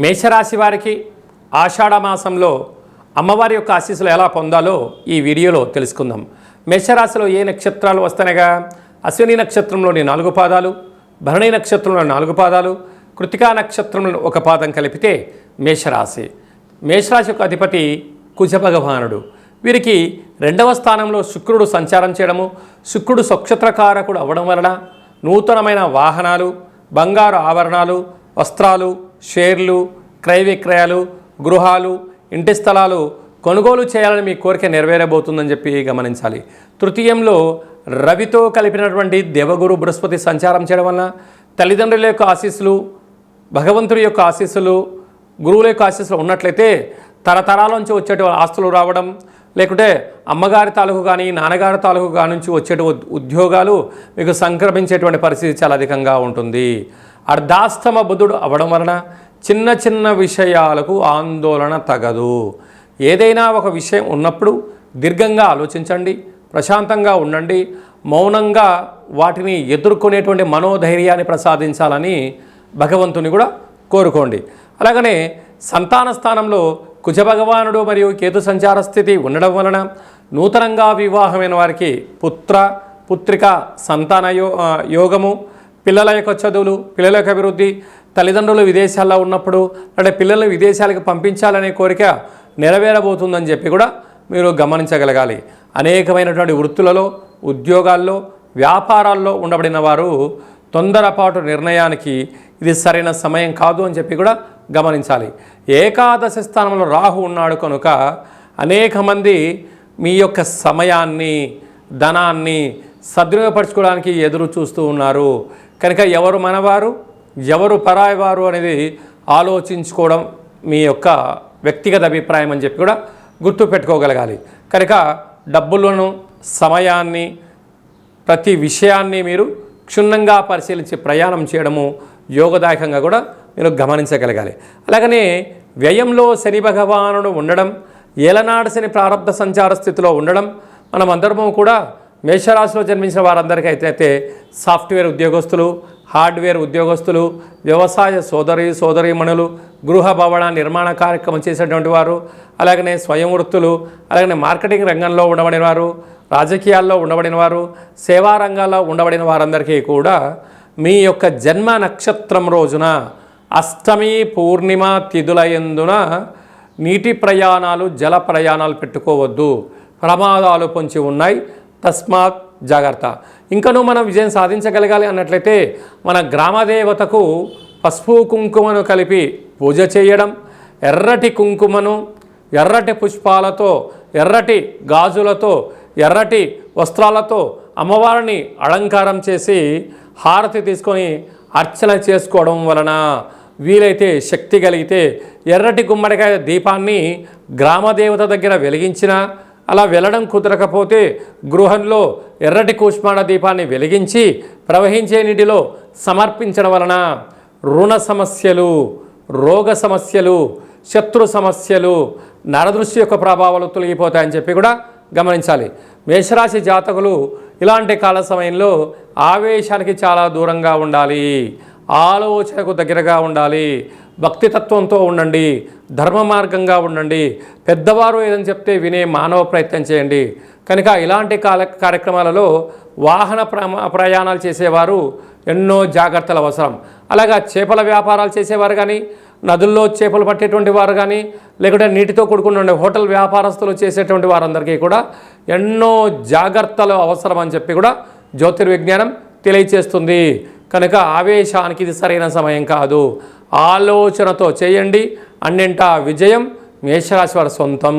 మేషరాశి వారికి ఆషాఢ మాసంలో అమ్మవారి యొక్క ఆశీస్సులు ఎలా పొందాలో ఈ వీడియోలో తెలుసుకుందాం. మేషరాశిలో ఏ నక్షత్రాలు వస్తాయనగా అశ్విని నక్షత్రంలోని 4 పాదాలు, భరణి నక్షత్రంలో 4 పాదాలు, కృతికా నక్షత్రంలో 1 పాదం కలిపితే మేషరాశి. మేషరాశి యొక్క అధిపతి కుజ భగవానుడు. వీరికి 2వ స్థానంలో శుక్రుడు సంచారం చేయడము, శుక్రుడు స్వక్షత్రకారకుడు అవ్వడం వలన నూతనమైన వాహనాలు, బంగారు ఆభరణాలు, వస్త్రాలు, షేర్లు, క్రయ విక్రయాలు, గృహాలు, ఇంటి స్థలాలు కొనుగోలు చేయాలని మీ కోరిక నెరవేరబోతుందని చెప్పి గమనించాలి. తృతీయంలో రవితో కలిపినటువంటి దేవగురు బృహస్పతి సంచారం చేయడం వలన తల్లిదండ్రుల యొక్క ఆశీస్సులు, భగవంతుడి యొక్క ఆశీస్సులు, గురువుల యొక్క ఆశీస్సులు ఉన్నట్లయితే తరతరాల నుంచి వచ్చేటువంటి ఆస్తులు రావడం, లేకుంటే అమ్మగారి తాలూకు కానీ నాన్నగారి తాలూకు కాని నుంచి వచ్చేటువంటి ఉద్యోగాలు మీకు సంక్రమించేటువంటి పరిస్థితి చాలా అధికంగా ఉంటుంది. అర్ధాస్తమ బుధుడు అవ్వడం వలన చిన్న చిన్న విషయాలకు ఆందోళన తగదు. ఏదైనా ఒక విషయం ఉన్నప్పుడు దీర్ఘంగా ఆలోచించండి, ప్రశాంతంగా ఉండండి, మౌనంగా వాటిని ఎదుర్కొనేటువంటి మనోధైర్యాన్ని ప్రసాదించాలని భగవంతుని కూడా కోరుకోండి. అలాగనే సంతాన స్థానంలో కుజ భగవానుడు మరియు కేతు సంచార స్థితి ఉండడం వలన నూతనంగా వివాహమైన వారికి పుత్ర పుత్రిక సంతాన యోగము, పిల్లల యొక్క చదువులు, పిల్లల యొక్క అభివృద్ధి, తల్లిదండ్రులు విదేశాల్లో ఉన్నప్పుడు అంటే పిల్లల్ని విదేశాలకు పంపించాలనే కోరిక నెరవేరబోతుందని చెప్పి కూడా మీరు గమనించగలగాలి. అనేకమైనటువంటి వృత్తులలో, ఉద్యోగాల్లో, వ్యాపారాల్లో ఉండబడిన వారు తొందరపాటు నిర్ణయానికి ఇది సరైన సమయం కాదు అని చెప్పి కూడా గమనించాలి. ఏకాదశ స్థానంలో రాహు ఉన్నాడు కనుక అనేక మంది మీ యొక్క సమయాన్ని, ధనాన్ని సద్వినియోగపరచుకోవడానికి ఎదురు చూస్తూ ఉన్నారు. కనుక ఎవరు మనవారు, ఎవరు పరాయివారు అనేది ఆలోచించుకోవడం మీ యొక్క వ్యక్తిగత అభిప్రాయం అని చెప్పి కూడా గుర్తుపెట్టుకోగలగాలి. కనుక డబ్బులను, సమయాన్ని, ప్రతి విషయాన్ని మీరు క్షుణ్ణంగా పరిశీలించి ప్రయాణం చేయడము యోగదాయకంగా కూడా మీరు గమనించగలగాలి. అలాగనే వ్యయంలో శని భగవానుడు ఉండడం, ఏలనాడు శని ప్రారంభ సంచార స్థితిలో ఉండడం, మనం అందరము కూడా మేషరాశిలో జన్మించిన వారందరికీ అయితే సాఫ్ట్వేర్ ఉద్యోగస్తులు, హార్డ్వేర్ ఉద్యోగస్తులు, వ్యవసాయ సోదరీమణులు, గృహ భవన నిర్మాణ కార్యక్రమం చేసేటువంటి వారు, అలాగనే స్వయం వృత్తులు, అలాగనే మార్కెటింగ్ రంగంలో ఉండబడిన వారు, రాజకీయాల్లో ఉండబడిన వారు, సేవా రంగాల్లో ఉండబడిన వారందరికీ కూడా మీ యొక్క జన్మ నక్షత్రం రోజున అష్టమి పూర్ణిమ తిథుల యందున నీటి ప్రయాణాలు, జల ప్రయాణాలు పెట్టుకోవద్దు, ప్రమాదాలు పొంచి ఉన్నాయి, తస్మాత్ జాగ్రత్త. ఇంకనూ మనం విజయం సాధించగలగాలి అన్నట్లయితే మన గ్రామదేవతకు పసుపు కుంకుమను కలిపి పూజ చేయడం, ఎర్రటి కుంకుమను ఎర్రటి పుష్పాలతో, ఎర్రటి గాజులతో, ఎర్రటి వస్త్రాలతో అమ్మవారిని అలంకారం చేసి హారతి తీసుకొని అర్చన చేసుకోవడం వలన వీలైతే శక్తి కలిగితే ఎర్రటి గుమ్మడికాయ దీపాన్ని గ్రామదేవత దగ్గర వెలిగించిన, అలా వెళ్ళడం కుదరకపోతే గృహంలో ఎర్రటి కూష్మాండ దీపాన్ని వెలిగించి ప్రవహించే నీటిలో సమర్పించడం వలన రుణ సమస్యలు, రోగ సమస్యలు, శత్రు సమస్యలు, నరదృష్టి యొక్క ప్రభావాలు తొలగిపోతాయని చెప్పి కూడా గమనించాలి. మేషరాశి జాతకులు ఇలాంటి కాల సమయంలో ఆవేశానికి చాలా దూరంగా ఉండాలి, ఆలోచనకు దగ్గరగా ఉండాలి, భక్తితత్వంతో ఉండండి, ధర్మ మార్గంగా ఉండండి, పెద్దవారు ఏదని చెప్తే వినే మానవ ప్రయత్నం చేయండి. కనుక ఇలాంటి కార్యక్రమాలలో వాహన ప్రయాణాలు చేసేవారు ఎన్నో జాగ్రత్తలు అవసరం. అలాగా చేపల వ్యాపారాలు చేసేవారు కానీ, నదుల్లో చేపలు పట్టేటువంటి వారు కానీ, లేకుంటే నీటితో కూడుకున్న హోటల్ వ్యాపారస్తులు చేసేటువంటి వారందరికీ కూడా ఎన్నో జాగ్రత్తలు అవసరం అని చెప్పి కూడా జ్యోతిర్విజ్ఞానం తెలియచేస్తుంది. కనుక ఆవేశానికి ఇది సరైన సమయం కాదు, ఆలోచనతో చేయండి, అన్నింటా విజయం మేషరాశి వారి సొంతం.